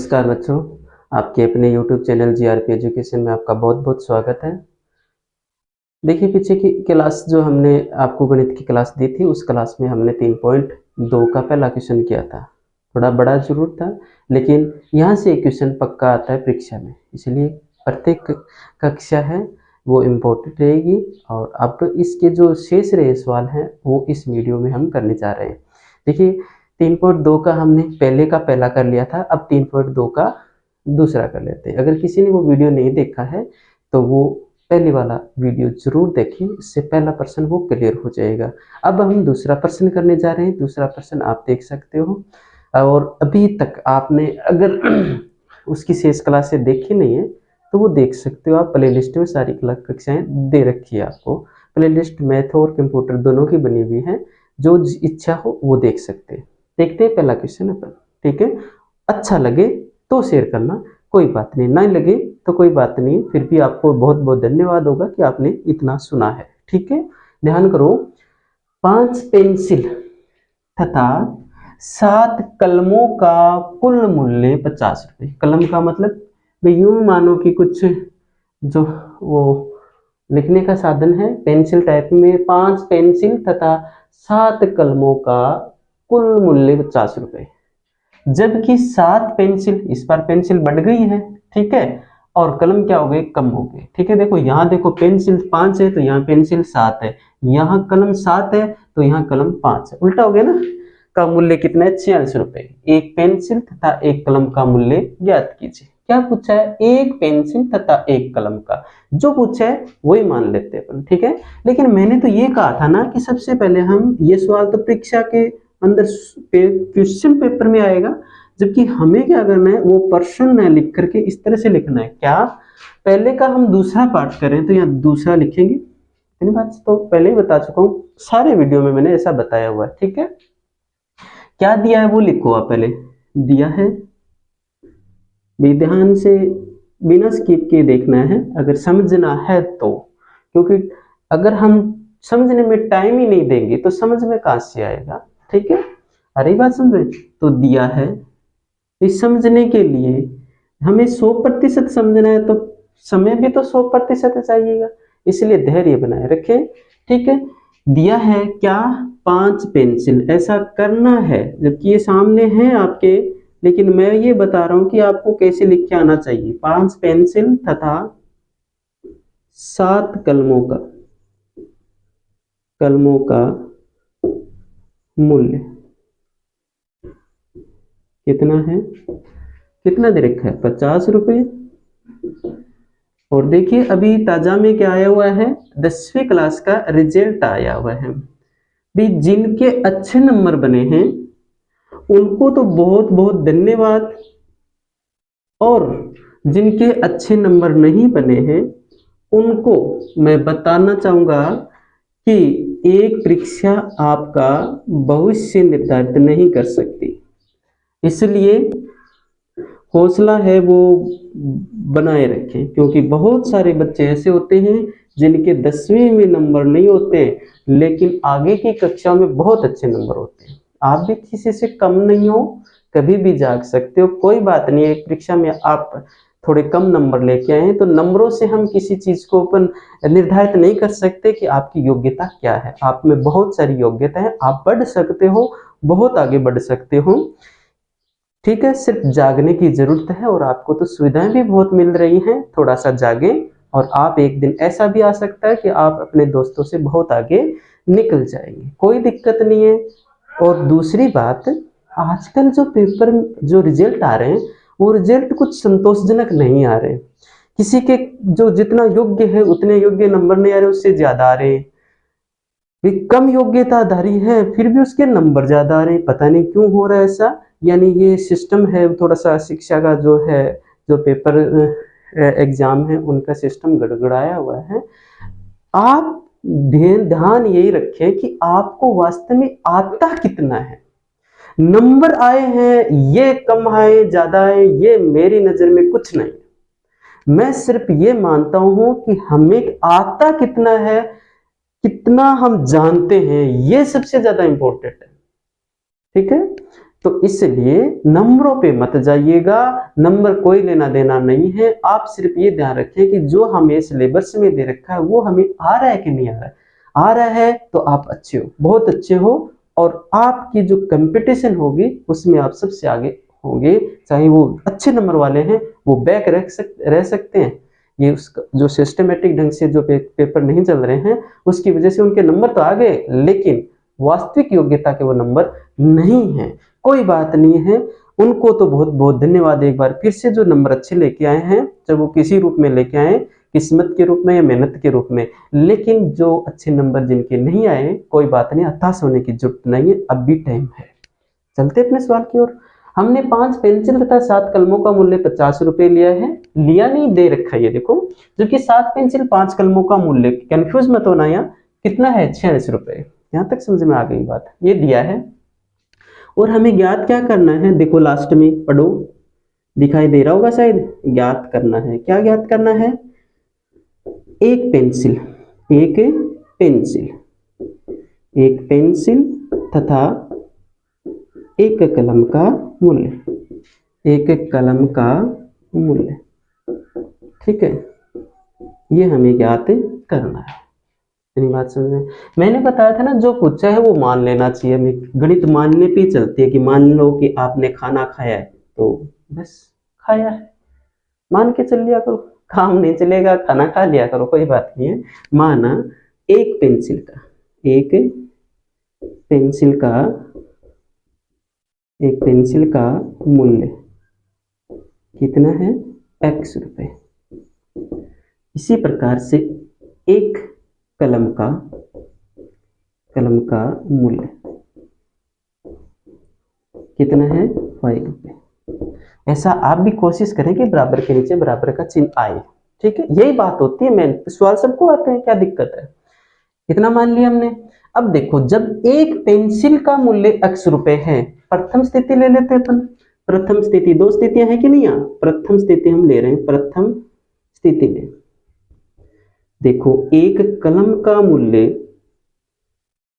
नमस्कार बच्चों, आपके अपने YouTube चैनल जीआरपी एजुकेशन में आपका बहुत बहुत स्वागत है। देखिए, पीछे की क्लास जो हमने आपको गणित की क्लास दी थी, उस क्लास में हमने 3.2 का पहला क्वेश्चन किया था। थोड़ा बड़ा जरूर था, लेकिन यहाँ से एक क्वेश्चन पक्का आता है परीक्षा में, इसलिए प्रत्येक कक्षा है वो इम्पोर्टेंट रहेगी। और अब इसके जो शेष रहे सवाल हैं वो इस वीडियो में हम करने जा रहे हैं। देखिए, 3.2 का हमने पहले का पहला कर लिया था, अब 3.2 का दूसरा कर लेते हैं। अगर किसी ने वो वीडियो नहीं देखा है तो वो पहले वाला वीडियो जरूर देखें, इससे पहला प्रश्न वो क्लियर हो जाएगा। अब हम दूसरा प्रश्न करने जा रहे हैं। दूसरा प्रश्न आप देख सकते हो, और अभी तक आपने अगर उसकी शेष क्लासें देखी नहीं है तो वो देख सकते हो। आप प्ले लिस्ट में सारी कक्षाएं दे रखी है, आपको प्ले लिस्ट मैथ और कंप्यूटर दोनों की बनी हुई है, जो इच्छा हो वो देख सकते हैं। देखते हैं पहला क्वेश्चन अपन, ठीक है। अच्छा लगे तो शेयर करना, कोई बात नहीं, ना लगे तो कोई बात नहीं, फिर भी आपको बहुत बहुत धन्यवाद होगा कि आपने इतना सुना है, ठीक है। ध्यान करो, 5 पेंसिल तथा 7 कलमों का कुल मूल्य 50 रुपये। कलम का मतलब भाई यूं मानो कि कुछ जो वो लिखने का साधन है, पेंसिल टाइप में 5 पेंसिल तथा 7 कलमों का कुल मूल्य 50 रुपये। जबकि 7 पेंसिल, इस बार पेंसिल बढ़ गई है, ठीक है, और कलम क्या हो गए, कम हो गए, ठीक है। देखो यहाँ देखो, पेंसिल 5 है तो यहाँ पेंसिल 7 है, यहाँ कलम 7 है तो यहाँ कलम 5 है, उल्टा हो गया ना। का मूल्य कितना है, 46 रुपए। एक पेंसिल तथा एक कलम का मूल्य ज्ञात कीजिए। क्या पूछा है, एक पेंसिल तथा एक कलम का। जो पूछा है वही मान लेते हैं अपन, ठीक है। लेकिन मैंने तो ये कहा था ना कि सबसे पहले हम ये सवाल तो परीक्षा के अंदर क्वेश्चन पेपर में आएगा, जबकि हमें क्या करना है, वो प्रश्न न लिख करके इस तरह से लिखना है। क्या, पहले का हम दूसरा पार्ट करें तो यहाँ दूसरा लिखेंगे। इतनी बात तो पहले ही बता चुका हूँ, सारे वीडियो में मैंने ऐसा बताया हुआ है, ठीक है। क्या दिया है वो लिखो आप, पहले दिया है, ध्यान से बिना स्किप के देखना है अगर समझना है तो, क्योंकि अगर हम समझने में टाइम ही नहीं देंगे तो समझ में कहां से आएगा, ठीक है। अरे बात समझ, तो दिया है, इस समझने के लिए हमें 100% समझना है तो समय भी तो 100% चाहिएगा, इसलिए धैर्य बनाए रखें, ठीक है। दिया है क्या, 5 पेंसिल, ऐसा करना है, जबकि ये सामने है आपके, लेकिन मैं ये बता रहा हूं कि आपको कैसे लिख के आना चाहिए। 5 पेंसिल तथा 7 कलमों का मूल्य कितना है, कितना दे रखा है, 50 रुपये। और देखिए अभी ताजा में क्या आया हुआ है, 10वीं क्लास का रिजल्ट आया हुआ है भी। जिनके अच्छे नंबर बने हैं उनको तो बहुत बहुत धन्यवाद, और जिनके अच्छे नंबर नहीं बने हैं उनको मैं बताना चाहूंगा कि एक परीक्षा आपका भविष्य निर्धारित नहीं कर सकती, इसलिए हौसला है वो बनाए रखें। क्योंकि बहुत सारे बच्चे ऐसे होते हैं जिनके 10वीं में नंबर नहीं होते, लेकिन आगे की कक्षा में बहुत अच्छे नंबर होते हैं। आप भी किसी से कम नहीं हो, कभी भी जाग सकते हो, कोई बात नहीं। एक परीक्षा में आप थोड़े कम नंबर लेके आए हैं तो नंबरों से हम किसी चीज को अपन निर्धारित नहीं कर सकते कि आपकी योग्यता क्या है। आप में बहुत सारी योग्यता है, आप बढ़ सकते हो, बहुत आगे बढ़ सकते हो, ठीक है। सिर्फ जागने की जरूरत है, और आपको तो सुविधाएं भी बहुत मिल रही हैं, थोड़ा सा जागे और आप एक दिन ऐसा भी आ सकता है कि आप अपने दोस्तों से बहुत आगे निकल जाएंगे, कोई दिक्कत नहीं है। और दूसरी बात, आजकल जो पेपर जो रिजल्ट आ रहे हैं वो रिजल्ट कुछ संतोषजनक नहीं आ रहे। किसी के जो जितना योग्य है उतने योग्य नंबर नहीं आ रहे, उससे ज्यादा आ रहे हैं। कम योग्यताधारी है फिर भी उसके नंबर ज्यादा आ रहे हैं, पता नहीं क्यों हो रहा है ऐसा। यानी ये सिस्टम है थोड़ा सा, शिक्षा का जो है, जो पेपर एग्जाम है उनका सिस्टम गड़बड़ाया हुआ है। आप ध्यान यही रखें कि आपको वास्तव में आता कितना है। नंबर आए हैं, ये कम आए ज्यादा आए, ये मेरी नजर में कुछ नहीं। मैं सिर्फ ये मानता हूं कि हमें आता कितना है, कितना हम जानते हैं, ये सबसे ज्यादा इंपॉर्टेंट है, ठीक है। तो इसलिए नंबरों पे मत जाइएगा, नंबर कोई लेना देना नहीं है। आप सिर्फ ये ध्यान रखें कि जो हमें सिलेबस में दे रखा है वो हमें आ रहा है कि नहीं आ रहा है। आ रहा है तो आप अच्छे हो, बहुत अच्छे हो, और आपकी जो कंपटीशन होगी उसमें आप सबसे आगे होंगे। चाहे वो अच्छे नंबर वाले हैं वो बैक रह सकते हैं, ये उसका जो सिस्टमेटिक ढंग से जो पेपर नहीं चल रहे हैं उसकी वजह से उनके नंबर तो आ गए, लेकिन वास्तविक योग्यता के वो नंबर नहीं है। कोई बात नहीं है, उनको तो बहुत बहुत धन्यवाद एक बार फिर से, जो नंबर अच्छे लेके आए हैं, चाहे वो किसी रूप में लेके आए, किस्मत के रूप में या मेहनत के रूप में। लेकिन जो अच्छे नंबर जिनके नहीं आए, कोई बात नहीं, हताश होने की जरूरत नहीं है, अब भी टाइम है। चलते अपने सवाल की ओर। हमने 5 पेंसिल तथा 7 कलमों का मूल्य 50 रुपए लिया है। लिया नहीं, दे रखा है, ये देखो, जबकि 7 पेंसिल 5 कलमों का मूल्य, कंफ्यूज मत होना, यहाँ कितना है, 46 रुपए। यहां तक समझ में आ गई बात, ये दिया है। और हमें ज्ञात क्या करना है, देखो लास्ट में पढ़ो, दिखाई दे रहा होगा शायद, ज्ञात करना है। क्या ज्ञात करना है, एक पेंसिल, एक पेंसिल, एक पेंसिल तथा एक कलम का मूल्य, एक कलम का मूल्य, ठीक है, ये हमें ज्ञात करना है। इतनी बात समझ में। मैंने बताया था ना, जो पूछा है वो मान लेना चाहिए। हमें गणित मानने पे ही चलती है कि मान लो कि आपने खाना खाया है तो बस खाया है, मान के चल लिया करो, काम नहीं चलेगा, खाना खा लिया करो, कोई बात नहीं है। माना एक पेंसिल का, एक पेंसिल का, एक पेंसिल का मूल्य कितना है, x रुपए। इसी प्रकार से एक कलम का मूल्य कितना है, y रुपए। ऐसा आप भी कोशिश करें कि बराबर के नीचे बराबर का चिन्ह आए, ठीक है, यही बात होती है। मैं सवाल सबको आते हैं, क्या दिक्कत है। कितना मान लिया हमने। अब देखो, जब एक पेंसिल का मूल्य x रुपए है, प्रथम स्थिति ले लेते हैं अपन। प्रथम स्थिति, दो स्थितियां हैं कि नहीं, यहाँ प्रथम स्थिति हम ले रहे हैं। प्रथम स्थिति में देखो, एक कलम का मूल्य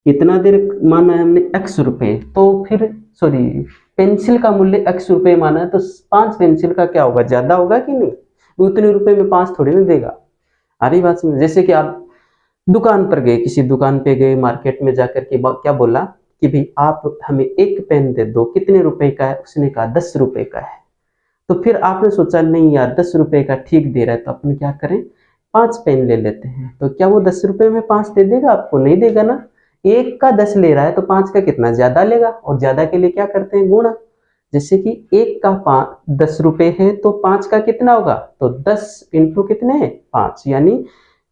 कितना देर माना है हमने, x रुपए, तो फिर सॉरी, पेंसिल का मूल्य x रुपए माना है, तो 5 पेंसिल का क्या होगा, ज्यादा होगा कि नहीं, उतने रुपए में 5 थोड़ी ना देगा। आ रही बात समझ। जैसे कि आप दुकान पर गए, किसी दुकान पे गए, मार्केट में जाकर के क्या बोला कि भाई आप हमें एक पेन दे दो, कितने रुपए का है, उसने कहा 10 रुपए का है। तो फिर आपने सोचा नहीं यार 10 रुपए का ठीक दे रहा है, तो अपन क्या करें, 5 पेन ले लेते हैं। तो क्या वो 10 रुपए में 5 दे देगा आपको, नहीं देगा ना। एक का 10 ले रहा है तो 5 का कितना ज्यादा लेगा, और ज्यादा के लिए क्या करते हैं, गुणा। जैसे कि एक का 10 रुपए है तो 5 का कितना होगा, तो 10 इंटू कितने हैं, 5, यानी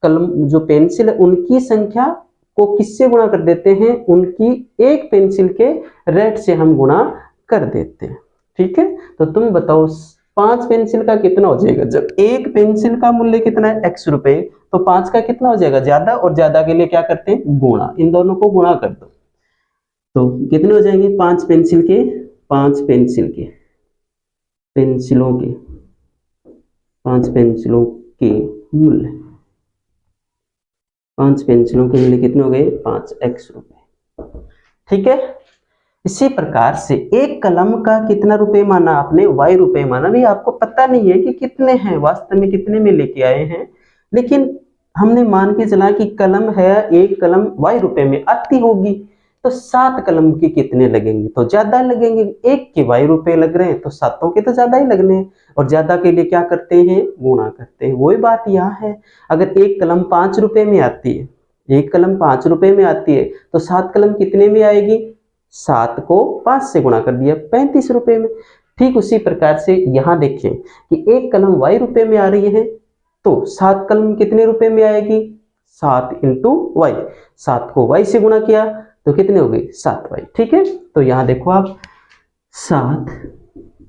कलम जो पेंसिल है उनकी संख्या को किससे गुणा कर देते हैं, उनकी एक पेंसिल के रेट से हम गुणा कर देते हैं, ठीक है। तो तुम बताओ 5 पेंसिल का कितना हो जाएगा, जब एक पेंसिल का मूल्य कितना है, x रुपए, तो 5 का कितना हो जाएगा, ज्यादा, और ज्यादा के लिए क्या करते हैं, गुणा। इन दोनों को गुणा कर दो तो कितने हो जाएंगे, 5 पेंसिल के, 5 पेंसिल के, पेंसिलों के, 5 पेंसिलों के मूल्य, 5 पेंसिलों के मूल्य कितने हो गए, 5x रुपए, ठीक है। इसी प्रकार से एक कलम का कितना रुपए माना आपने, y रुपए माना। भी आपको पता नहीं है कि कितने हैं, वास्तव में कितने में लेके आए हैं, लेकिन हमने मान के चला कि कलम है, एक कलम y रुपए में आती होगी, तो 7 कलम के कितने लगेंगे, तो ज्यादा लगेंगे। एक के y रुपए लग रहे हैं तो 7 के तो ज्यादा ही लगने हैं, और ज्यादा के लिए क्या करते हैं, गुणा करते हैं। वही बात यहाँ है, अगर एक कलम 5 रुपए में आती है, एक कलम 5 रुपए में आती है, तो 7 कलम कितने में आएगी, 7 को 5 से गुणा कर दिया, 35 रुपए में। ठीक उसी प्रकार से यहाँ देखें कि एक कलम y रुपए में आ रही है, तो 7 कलम कितने रुपए में आएगी, 7 इंटू वाई, 7 को y से गुणा किया तो कितने हो गए, 7y, ठीक है। तो यहाँ देखो आप, 7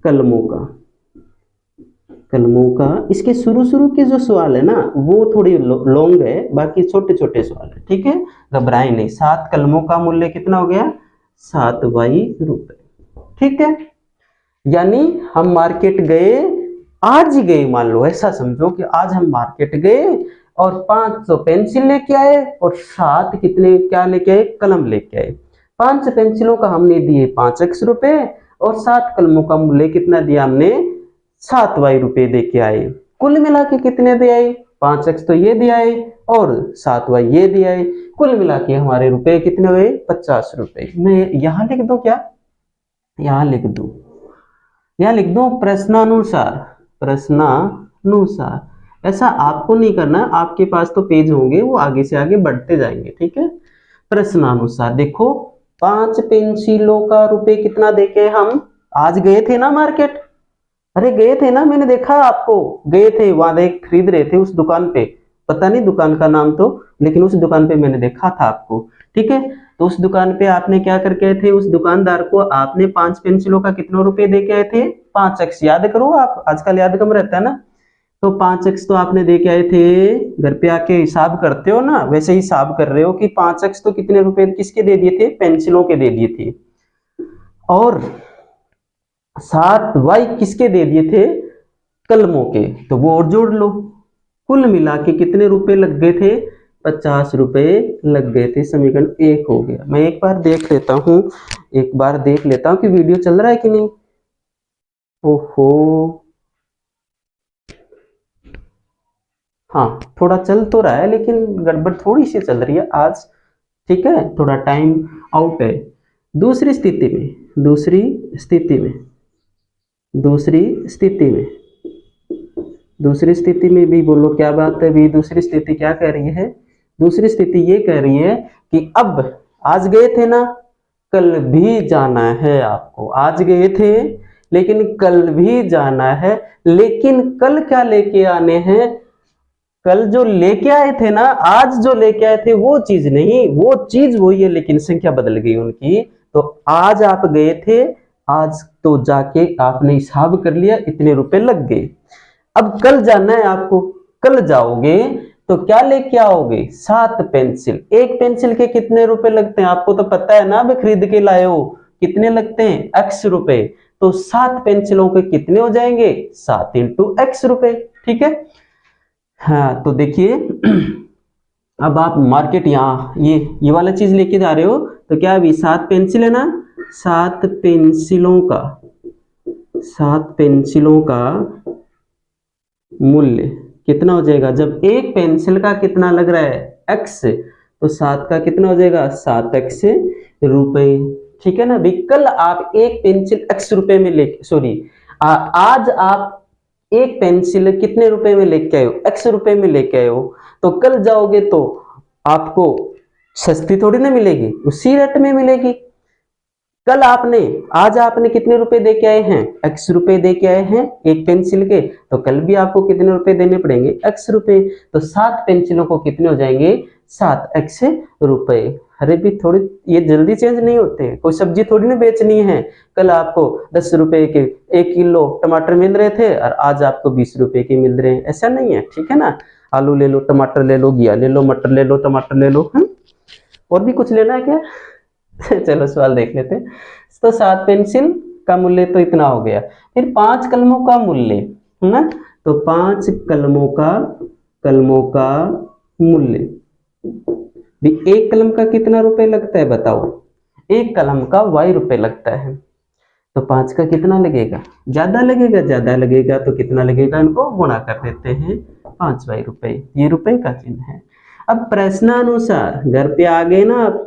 कलमों का इसके शुरू के जो सवाल है ना वो थोड़ी लॉन्ग है, बाकी छोटे छोटे सवाल है, ठीक है, घबराएं नहीं। 7 कलमों का मूल्य कितना हो गया, 7y रुपए, ठीक है। यानी हम मार्केट गए, आज ही गए, मान लो ऐसा समझो कि आज हम मार्केट गए और 500 पेंसिल लेके आए और 7 कितने क्या लेके आए, कलम लेके आए। 5 पेंसिलों का हमने दिए 5x रुपए, और 60 कलमों का मूल्य कितना दिया हमने, 7y रुपए दे के आए। कुल मिला के कितने दे आए, 5x तो ये दिया है और 7y ये दिया है, कुल मिला के हमारे रुपए कितने हुए, 50 रुपए। मैं यहाँ लिख दूं क्या, यहाँ लिख दूं, यहाँ लिख दूं प्रश्नानुसार, प्रश्नानुसार। ऐसा आपको नहीं करना, आपके पास तो पेज होंगे वो आगे से आगे बढ़ते जाएंगे, ठीक है। प्रश्नानुसार देखो, 5 पेंसिलों का रुपए कितना देके हम आज गए थे ना मार्केट, अरे गए थे ना, मैंने देखा आपको गए थे वहां, देख खरीद रहे थे उस दुकान पे, पता नहीं दुकान का नाम तो, लेकिन उस दुकान पे मैंने देखा था आपको, ठीक है। तो उस दुकान पे आपने क्या करके आए थे, उस दुकानदार को आपने 5 पेंसिलों का कितना रुपए दे के आए थे, 5x। याद करो आप, आजकल याद कम रहता है ना, तो 5x तो आपने दे के आए थे। घर पे आके हिसाब करते हो ना, वैसे हिसाब कर रहे हो कि 5x तो कितने रुपए किसके दे दिए थे, पेंसिलों के दे दिए थे, और 7y किसके दे दिए थे, कलमों के, तो वो और जोड़ लो। कुल मिला के कितने रुपए लग गए थे, 50 रुपए लग गए थे। समीकरण 1 हो गया। मैं एक बार देख लेता हूं, एक बार देख लेता हूं कि वीडियो चल रहा है कि नहीं। ओहो, हाँ थोड़ा चल तो रहा है लेकिन गड़बड़ थोड़ी सी चल रही है आज, ठीक है, थोड़ा टाइम आउट है। दूसरी स्थिति में, दूसरी स्थिति में, दूसरी स्थिति में, दूसरी स्थिति में भी बोलो क्या बात है भी, दूसरी स्थिति क्या कह रही है, दूसरी स्थिति ये कह रही है कि अब आज गए थे ना, कल भी जाना है आपको, आज गए थे लेकिन कल भी जाना है, लेकिन कल क्या लेके आने हैं, कल जो लेके आए थे ना, आज जो लेके आए थे वो चीज नहीं, वो चीज वही है लेकिन संख्या बदल गई उनकी। तो आज आप गए थे, आज तो जाके आपने हिसाब कर लिया, इतने रुपए लग गए। अब कल जाना है आपको, कल जाओगे तो क्या लेके आओगे, 7 पेंसिल। एक पेंसिल के कितने रुपए लगते हैं आपको तो पता है ना, अब खरीद के लाए हो, कितने लगते हैं, x रुपए। तो 7 पेंसिलों के कितने हो जाएंगे, 7 इंटू x रुपए, ठीक है। हाँ तो देखिए अब आप मार्केट यहाँ ये वाला चीज लेके जा रहे हो, तो क्या अभी 7 पेंसिल है ना, 7 पेंसिलों का, 7 पेंसिलों का मूल्य कितना हो जाएगा, जब एक पेंसिल का कितना लग रहा है x, तो 7 का कितना हो जाएगा, 7x रुपए, ठीक है ना। भाई कल आप एक पेंसिल x रुपए में ले, सॉरी आज आप एक पेंसिल कितने रुपए में लेके आए हो, x रुपए में लेके आए हो, तो कल जाओगे तो आपको सस्ती थोड़ी ना मिलेगी, उसी रेट में मिलेगी। कल आपने, आज आपने कितने रुपए दे के आए हैं, x रुपए दे के आए हैं एक पेंसिल के, तो कल भी आपको कितने रुपए देने पड़ेंगे, x रुपए। तो 7 पेंसिलों को कितने हो जाएंगे, 7x रुपए। अरे भी थोड़ी ये जल्दी चेंज नहीं होते, कोई सब्जी थोड़ी ना बेचनी है, कल आपको 10 रुपए के 1 किलो टमाटर मिल रहे थे और आज आपको 20 रुपए के मिल रहे हैं, ऐसा नहीं है, ठीक है ना। आलू ले लो, टमाटर ले लो, घिया ले लो, मटर ले लो, टमाटर ले लो, और भी कुछ लेना है क्या चलो सवाल देख लेते हैं। तो 7 पेंसिल का मूल्य तो इतना हो गया, फिर 5 कलमों का मूल्य है ना, तो 5 कलमों का मूल्य भी, एक कलम का कितना रुपए लगता है बताओ, एक कलम का y रुपए लगता है, तो 5 का कितना लगेगा, ज्यादा लगेगा, ज्यादा लगेगा तो कितना लगेगा, इनको गुणा कर देते हैं, 5y रुपए, ये रुपए का चिन्ह है। अब प्रश्नानुसार, घर पे आ गए ना आप,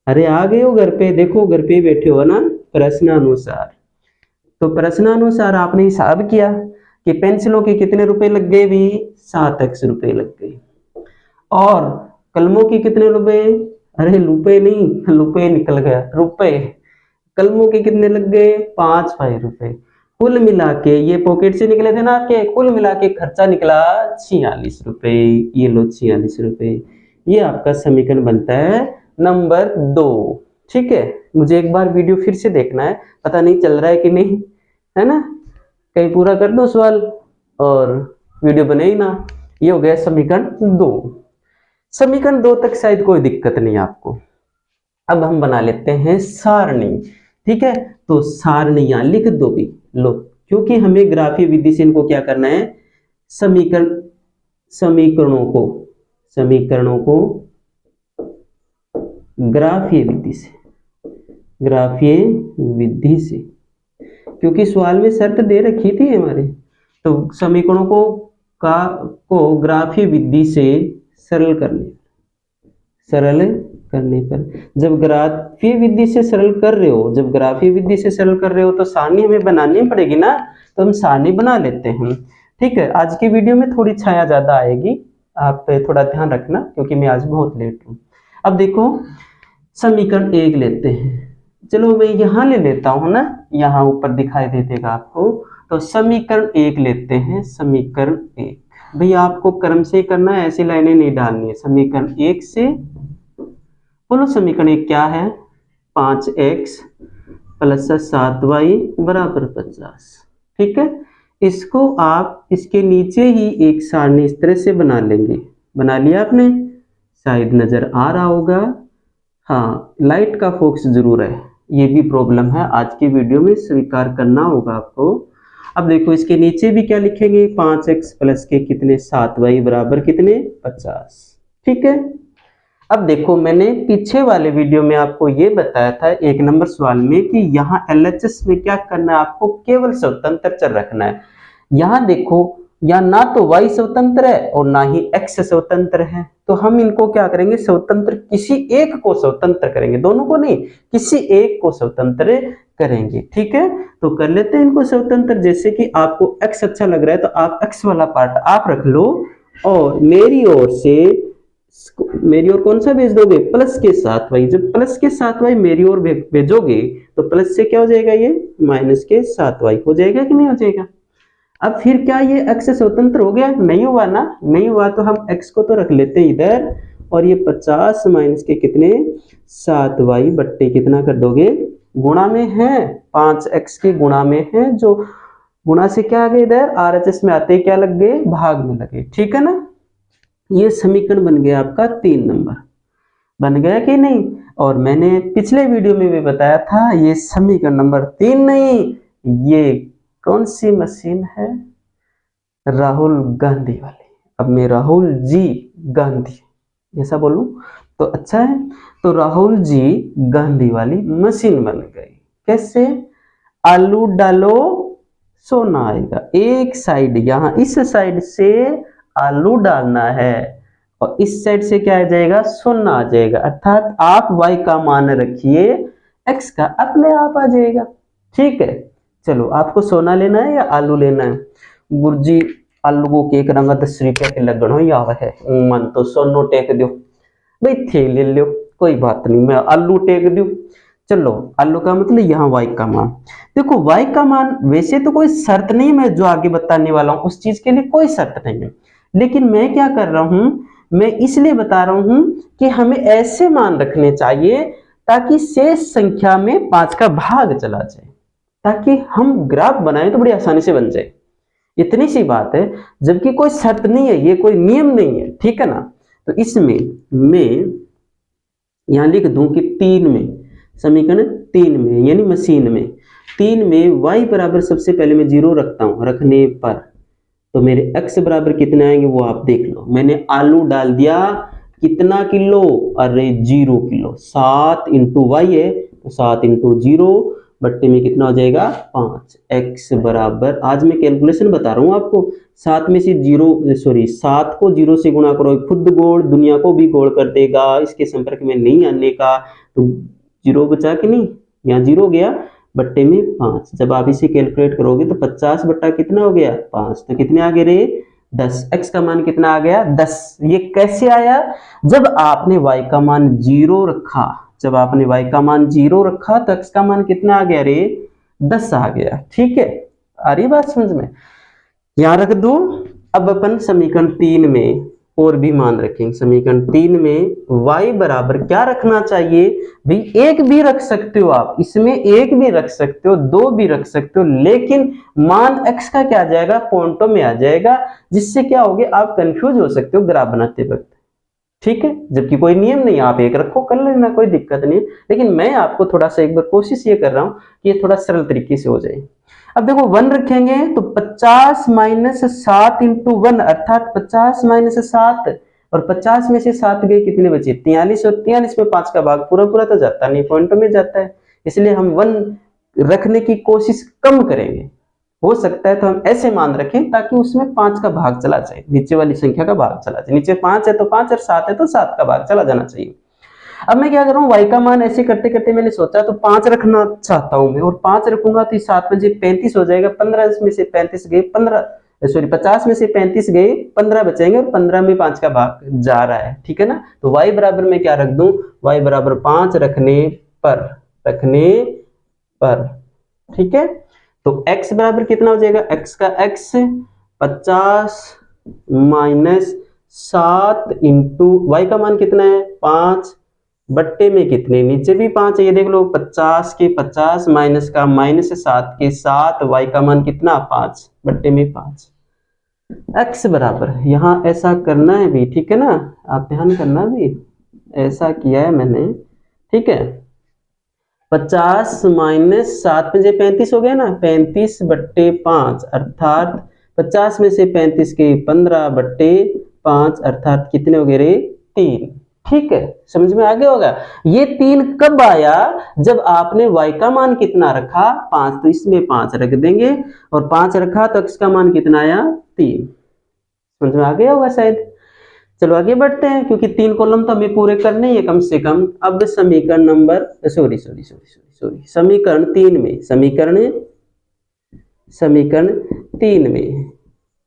अरे आ गए हो घर पे, देखो घर पे बैठे हो ना, प्रश्नानुसार, तो प्रश्नानुसार आपने हिसाब किया कि पेंसिलों के कितने रुपए लग गए भी, 7x रुपए लग गए, और कलमों के कितने रुपए, अरे रुपए नहीं, रुपए निकल गया, रुपए, कलमों के कितने लग गए, 5y रुपए। कुल मिला के ये पॉकेट से निकले थे ना आपके, कुल मिला के खर्चा निकला 46 रुपए, ये लो 46 रुपए। ये आपका समीकरण बनता है नंबर 2, ठीक है। मुझे एक बार वीडियो फिर से देखना है, पता नहीं चल रहा है कि नहीं, है ना, कहीं पूरा कर दो सवाल और वीडियो बने ही ना। ये हो गया समीकरण 2। समीकरण 2 तक शायद कोई दिक्कत नहीं आपको। अब हम बना लेते हैं सारणी, ठीक है। तो सारणियां लिख दो भी, लो, क्योंकि हमें ग्राफीय विधि से इनको क्या करना है, समीकरणों को ग्राफीय विधि से क्योंकि सवाल में शर्त दे रखी थी हमारे। तो समीकरणों को ग्राफीय विधि से सरल करने पर जब ग्राफीय विधि से सरल कर रहे हो, तो सारणी हमें बनानी पड़ेगी ना, तो हम सारणी बना लेते हैं। ठीक है, आज की वीडियो में थोड़ी छाया ज्यादा आएगी, आप थोड़ा ध्यान रखना क्योंकि मैं आज बहुत लेट हूँ। अब देखो समीकरण 1 लेते हैं, चलो मैं यहाँ ले लेता हूँ ना, यहाँ ऊपर दिखाई दे देगा आपको। तो समीकरण 1 लेते हैं, समीकरण 1 भैया आपको क्रम से करना है, ऐसी लाइनें नहीं डालनी है। समीकरण 1 से बोलो, समीकरण 1 क्या है? 5x प्लस 7y बराबर 50। ठीक है, इसको आप इसके नीचे ही एक सारणी इस तरह से बना लेंगे। बना लिया आपने? शायद नजर आ रहा होगा। हाँ, लाइट का फोकस जरूर है, ये भी प्रॉब्लम है आज की वीडियो में, स्वीकार करना होगा आपको। अब देखो इसके नीचे भी क्या लिखेंगे? 5x प्लस के कितने 7y बराबर कितने 50। ठीक है, अब देखो मैंने पीछे वाले वीडियो में आपको ये बताया था 1 नंबर सवाल में कि यहाँ LHS में क्या करना है, आपको केवल स्वतंत्र चर रखना है। यहाँ देखो, या ना तो y स्वतंत्र है और ना ही x स्वतंत्र है, तो हम इनको क्या करेंगे? स्वतंत्र, किसी एक को स्वतंत्र करेंगे, दोनों को नहीं, किसी एक को स्वतंत्र करेंगे। ठीक है, तो कर लेते हैं इनको स्वतंत्र। जैसे कि आपको x अच्छा लग रहा है तो आप x वाला पार्ट आप रख लो, और मेरी ओर कौन सा भेज दोगे? प्लस के साथ y। जब प्लस के साथ y मेरी ओर भेजोगे तो प्लस से क्या हो जाएगा? ये माइनस के साथ y हो जाएगा कि नहीं हो जाएगा? अब फिर क्या ये x से स्वतंत्र हो गया? नहीं हुआ ना, नहीं हुआ तो हम x को तो रख लेते हैं इधर, और ये 50 माइनस के कितने 7y बट्टे कितना कर दोगे? गुणा में है, 5x के गुणा में है, जो गुणा से क्या आ गए इधर RHS में आते क्या लग गए? भाग में लगे। ठीक है ना, ये समीकरण बन गया आपका 3 नंबर। बन गया कि नहीं? और मैंने पिछले वीडियो में भी बताया था ये समीकरण नंबर 3 नहीं, ये कौन सी मशीन है? राहुल गांधी वाली। अब मैं राहुल जी गांधी ऐसा बोलूं तो अच्छा है, तो राहुल जी गांधी वाली मशीन बन गई। कैसे? आलू डालो सोना आएगा। एक साइड, यहाँ इस साइड से आलू डालना है और इस साइड से क्या आ जाएगा? सोना आ जाएगा। अर्थात आप y का मान रखिए, x का अपने आप आ जाएगा। ठीक है, चलो आपको सोना लेना है या आलू लेना है? गुरुजी आलू को केक रंगा 10 रुपया के लगन हो या है मन तो सोनो टेक दो भाई, थे ले लो कोई बात नहीं, मैं आलू टेक दू। चलो आलू का मतलब यहाँ y का मान। देखो y का मान वैसे तो कोई शर्त नहीं, मैं जो आगे बताने वाला हूँ उस चीज के लिए कोई शर्त नहीं है, लेकिन मैं क्या कर रहा हूं, मैं इसलिए बता रहा हूं कि हमें ऐसे मान रखने चाहिए ताकि शेष संख्या में 5 का भाग चला जाए, ताकि हम ग्राफ बनाएं तो बड़ी आसानी से बन जाए। इतनी सी बात है, जबकि कोई शर्त नहीं है, ये कोई नियम नहीं है। ठीक है ना, तो इसमें मैं यहां लिख दूं कि 3 में, समीकरण 3 में यानी मशीन में 3 में y बराबर सबसे पहले मैं 0 रखता हूं, रखने पर तो मेरे x बराबर कितने आएंगे वो आप देख लो। मैंने आलू डाल दिया, कितना किलो? अरे 0 किलो। 7 इंटू वाई है तो 7 इंटू 0 बट्टे में कितना हो जाएगा? 5। x बराबर, आज मैं कैलकुलेशन बता रहा हूँ आपको, 7 में से 7 को 0 से गुणा करो, खुद गोल दुनिया को भी गोल कर देगा, इसके संपर्क में नहीं आने का, तो 0 बचा कि नहीं? यहाँ 0 गया बट्टे में 5। जब आप इसे कैलकुलेट करोगे तो 50 बट्टा कितना हो गया? 5। तो कितने आ गए रे? 10। x का मान कितना आ गया? 10। ये कैसे आया? जब आपने y का मान 0 रखा, जब आपने y का मान 0 रखा तो x का मान कितना आ गया रे? 10 आ गया। ठीक है, आ रही बात समझ में? यहां रख दो। अब अपन समीकरण 3 में और भी मान रखेंगे। समीकरण 3 में y बराबर क्या रखना चाहिए भाई? 1 भी रख सकते हो आप, इसमें 1 भी रख सकते हो, 2 भी रख सकते हो, लेकिन मान x का क्या आ जाएगा? पॉइंटों में आ जाएगा, जिससे क्या होगे? आप कंफ्यूज हो सकते हो ग्राफ बनाते वक्त। ठीक है, जबकि कोई नियम नहीं, आप 1 रखो कर लेना, कोई दिक्कत नहीं, लेकिन मैं आपको थोड़ा सा एक बार कोशिश ये कर रहा हूं कि ये थोड़ा सरल तरीके से हो जाए। अब देखो 1 रखेंगे तो 50 माइनस 7 इंटू 1 अर्थात 50 माइनस 7, और 50 में से 7 गए कितने बचे? 43, और 43 में 5 का भाग पूरा पूरा तो जाता नहीं, पॉइंटों में जाता है, इसलिए हम 1 रखने की कोशिश कम करेंगे। हो सकता है तो हम ऐसे मान रखें ताकि उसमें 5 का भाग चला जाए, नीचे वाली संख्या का भाग चला जाए। नीचे 5 है तो 5 और 7 है तो 7 का भाग चला जाना चाहिए। अब मैं क्या कर रहा हूँ, y का मान ऐसे करते करते मैंने सोचा तो 5 रखना चाहता हूं मैं, और 5 रखूंगा तो 7 में 35 हो जाएगा। 15 में से 35 गए 15, सॉरी 50 में से 35 गए 15 बचेंगे, और 15 में 5 का भाग जा रहा है, ठीक है ना। तो y बराबर में क्या रख दूं, y बराबर 5 रखने पर, ठीक है। तो x बराबर कितना हो जाएगा, x का x 50 माइनस 7 इंटू y का मान कितना है 5 बट्टे में कितने, नीचे भी 5 है, ये देख लो 50 के 50 माइनस का माइनस 7 के 7, y का मान कितना 5 बट्टे में 5। x बराबर यहाँ ऐसा करना है भी, ठीक है ना, आप ध्यान करना भी, ऐसा किया है मैंने, ठीक है। 50 माइनस 7 में से 35 हो गया ना, 35 बट्टे 5 अर्थात 50 में से 35 के 15 बट्टे 5 अर्थात कितने हो गए रे 3, ठीक है। समझ में आ गया होगा। ये 3 कब आया, जब आपने y का मान कितना रखा 5, तो इसमें 5 रख देंगे, और 5 रखा तो x का मान कितना आया 3। समझ में आ गया होगा शायद। चलो आगे बढ़ते हैं, क्योंकि 3 कॉलम तो हमें पूरे करने ही है कम से कम। अब समीकरण नंबर समीकरण 3 में,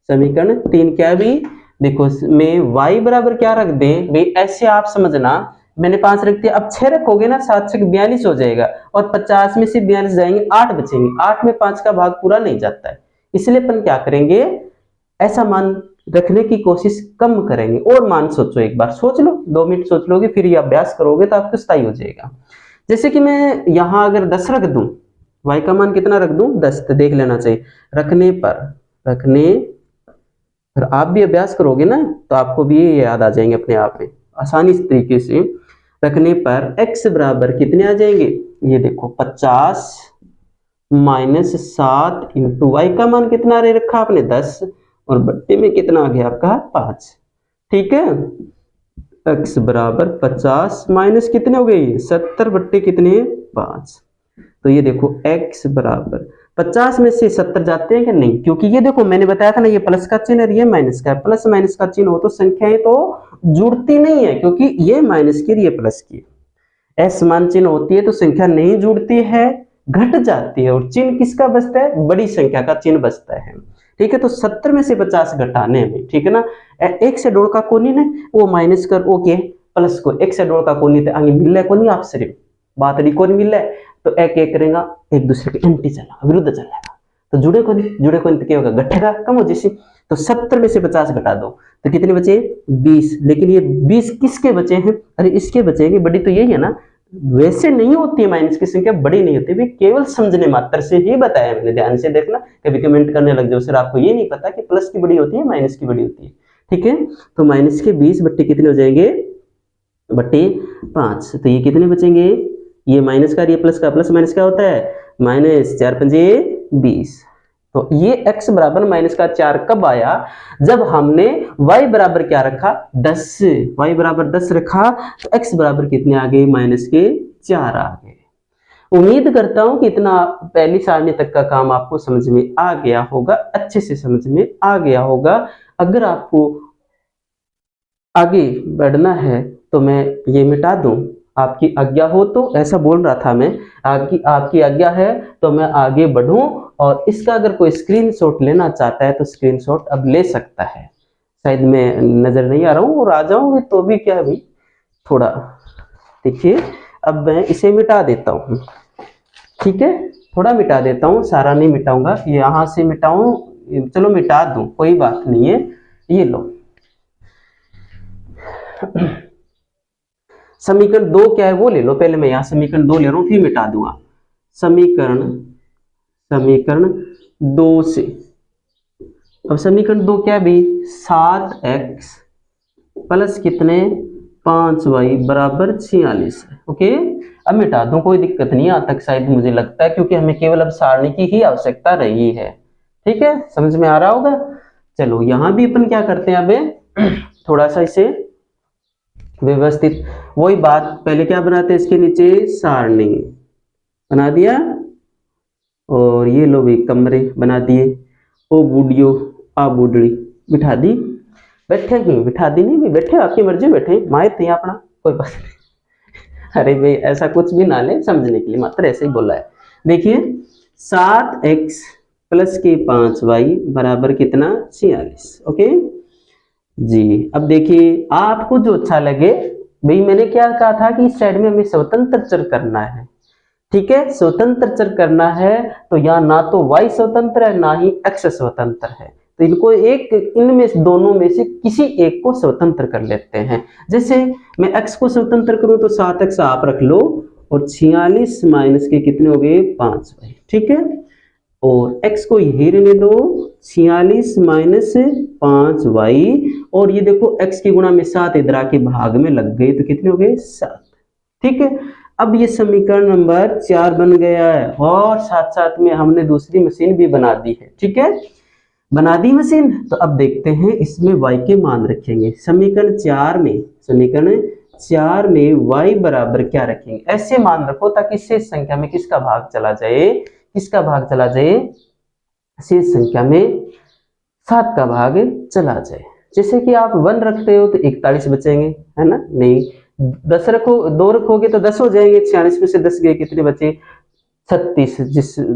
समीकरण 3 क्या भी, देखो मैं y बराबर क्या रख दें भाई, ऐसे आप समझना, मैंने 5 रख दिया, अब 6 रखोगे ना 7 से 42 हो जाएगा, और 50 में से 42 जाएंगे 8 बचेंगे, 8 में 5 का भाग पूरा नहीं जाता है, इसलिए अपन क्या करेंगे, ऐसा मान रखने की कोशिश कम करेंगे। और मान सोचो, एक बार सोच लो, 2 मिनट सोच लोगे, फिर ये अभ्यास करोगे तो आपको स्थायी हो जाएगा। जैसे कि मैं यहां अगर 10 रख दूं, y का मान कितना रख दूं 10, तो देख लेना चाहिए रखने पर आप भी अभ्यास करोगे ना तो आपको भी ये याद आ जाएंगे अपने आप में आसानी से तरीके से। रखने पर x बराबर कितने आ जाएंगे, ये देखो 50 माइनस 7 इंटू वाई का मान कितना रे रखा आपने 10, और बट्टे में कितना आ गया आपका 5, ठीक है। x बराबर 50 माइनस कितने हो गए 70 बट्टे कितने 5, तो ये देखो x बराबर 50 में से 70 जाते हैं कि नहीं, क्योंकि ये देखो मैंने बताया था ना, ये प्लस का चिन्ह और ये माइनस का है, प्लस माइनस का चिन्ह हो तो संख्याएं तो जुड़ती नहीं है, क्योंकि ये माइनस की ये प्लस की, एस मान चिन्ह होती है तो संख्या नहीं जुड़ती है, घट जाती है, और चिन्ह किसका बचता है, बड़ी संख्या का चिन्ह बचता है, ठीक है। तो 70 में से 50 घटाने में, ठीक है ना, एक से जोड़ का कोनी ने वो माइनस कर ओके प्लस को, एक से जोड़ का कोनी थे आगे मिल रहा है कोनी, आप सिर्फ बात नहीं कोनी मिल रहा है, तो एक एक करेगा एक दूसरे के एंटी चलेगा, विरुद्ध चलेगा, तो जुड़े कोनी तो क्या होगा घटेगा, कम हो जैसे। तो 70 में से 50 घटा दो तो कितने बचे 20, लेकिन ये 20 किसके बचे हैं, अरे इसके बचेंगे, बड़ी तो यही है ना, वैसे नहीं होती है माइनस की संख्या, बड़ी नहीं होती, भी केवल समझने मात्र से ही बताया मैंने, ध्यान से देखना, कभी कमेंट करने लग जाओ सर आपको ये नहीं पता कि प्लस की बड़ी होती है माइनस की बड़ी होती है, ठीक है। तो माइनस के 20 बट्टे कितने हो जाएंगे बट्टे 5, तो ये कितने बचेंगे, ये माइनस का ये प्लस का, प्लस माइनस क्या होता है माइनस, 4 पंजे 20, तो ये x बराबर माइनस का 4 कब आया, जब हमने y बराबर क्या रखा 10, y बराबर 10 रखा, तो x बराबर कितने आ गए माइनस के 4 आ गए। उम्मीद करता हूं कि इतना पहली सारणी तक का काम आपको समझ में आ गया होगा, अच्छे से समझ में आ गया होगा। अगर आपको आगे बढ़ना है तो मैं ये मिटा दूं, आपकी आज्ञा हो तो, ऐसा बोल रहा था मैं, आपकी आज्ञा है तो मैं आगे बढ़ूं, और इसका अगर कोई स्क्रीनशॉट लेना चाहता है तो स्क्रीनशॉट अब ले सकता है। शायद मैं नजर नहीं आ रहा हूं, और आ जाऊंगी तो भी क्या है भाई, थोड़ा देखिए, अब मैं इसे मिटा देता हूं, ठीक है, थोड़ा मिटा देता हूं, सारा नहीं मिटाऊंगा, यहां से मिटाऊं, चलो मिटा दूं कोई बात नहीं है, ये लो समीकरण 2 क्या है वो ले लो, पहले मैं यहां समीकरण 2 ले रहा हूं फिर मिटा दूंगा। समीकरण 2 से, अब समीकरण 2 क्या भी 7x प्लस कितने 5y बराबर 46 है, ओके। अब मिटा दूं कोई दिक्कत नहीं आता शायद मुझे लगता है, क्योंकि हमें केवल अब सारणी की ही आवश्यकता रही है, ठीक है, समझ में आ रहा होगा। चलो यहां भी अपन क्या करते हैं, अब थोड़ा सा इसे व्यवस्थित, वही बात पहले क्या बनाते हैं, इसके नीचे सारणी बना दिया, और ये लो भी कमरे बना दिए। ओ बूढ़ियो आ बूढ़ड़ी बिठा दी, बैठे ही बिठा दी, नहीं भी बैठे आपकी मर्जी, बैठे माए थे अपना कोई बात नहीं। अरे भाई ऐसा कुछ भी ना ले, समझने के लिए मात्र ऐसे ही बोला है। देखिए 7x प्लस के 5y बराबर कितना 46। ओके जी, अब देखिए आपको जो अच्छा लगे, भाई मैंने क्या कहा था कि इस साइड में हमें स्वतंत्र चर करना है, ठीक है, स्वतंत्र चर करना है तो यहाँ ना तो y स्वतंत्र है ना ही x स्वतंत्र है, तो इनको एक इनमें दोनों में से किसी एक को स्वतंत्र कर लेते हैं। जैसे मैं x को स्वतंत्र करूं तो 7x आप रख लो और 46 माइनस के कितने हो गए 5y, ठीक है, और x को यही रहने दो 46 माइनस 5y, और ये देखो x की गुणा में 7 इधर आके भाग में लग गए तो कितने हो गए 7, ठीक है। अब ये समीकरण नंबर 4 बन गया है और साथ साथ में हमने दूसरी मशीन भी बना दी है, ठीक है, बना दी मशीन। तो अब देखते हैं इसमें y के मान रखेंगे समीकरण 4 में, समीकरण 4 में y बराबर क्या रखेंगे, ऐसे मान रखो ताकि शेष संख्या में किसका भाग चला जाए, किसका भाग चला जाए, शेष संख्या में 7 का भाग चला जाए। जैसे कि आप 1 रखते हो तो 41 बचेंगे, है ना, नहीं 10 रखो, 2 रखोगे तो 10 हो जाएंगे, 46 में से 10 गए कितने बचे 36,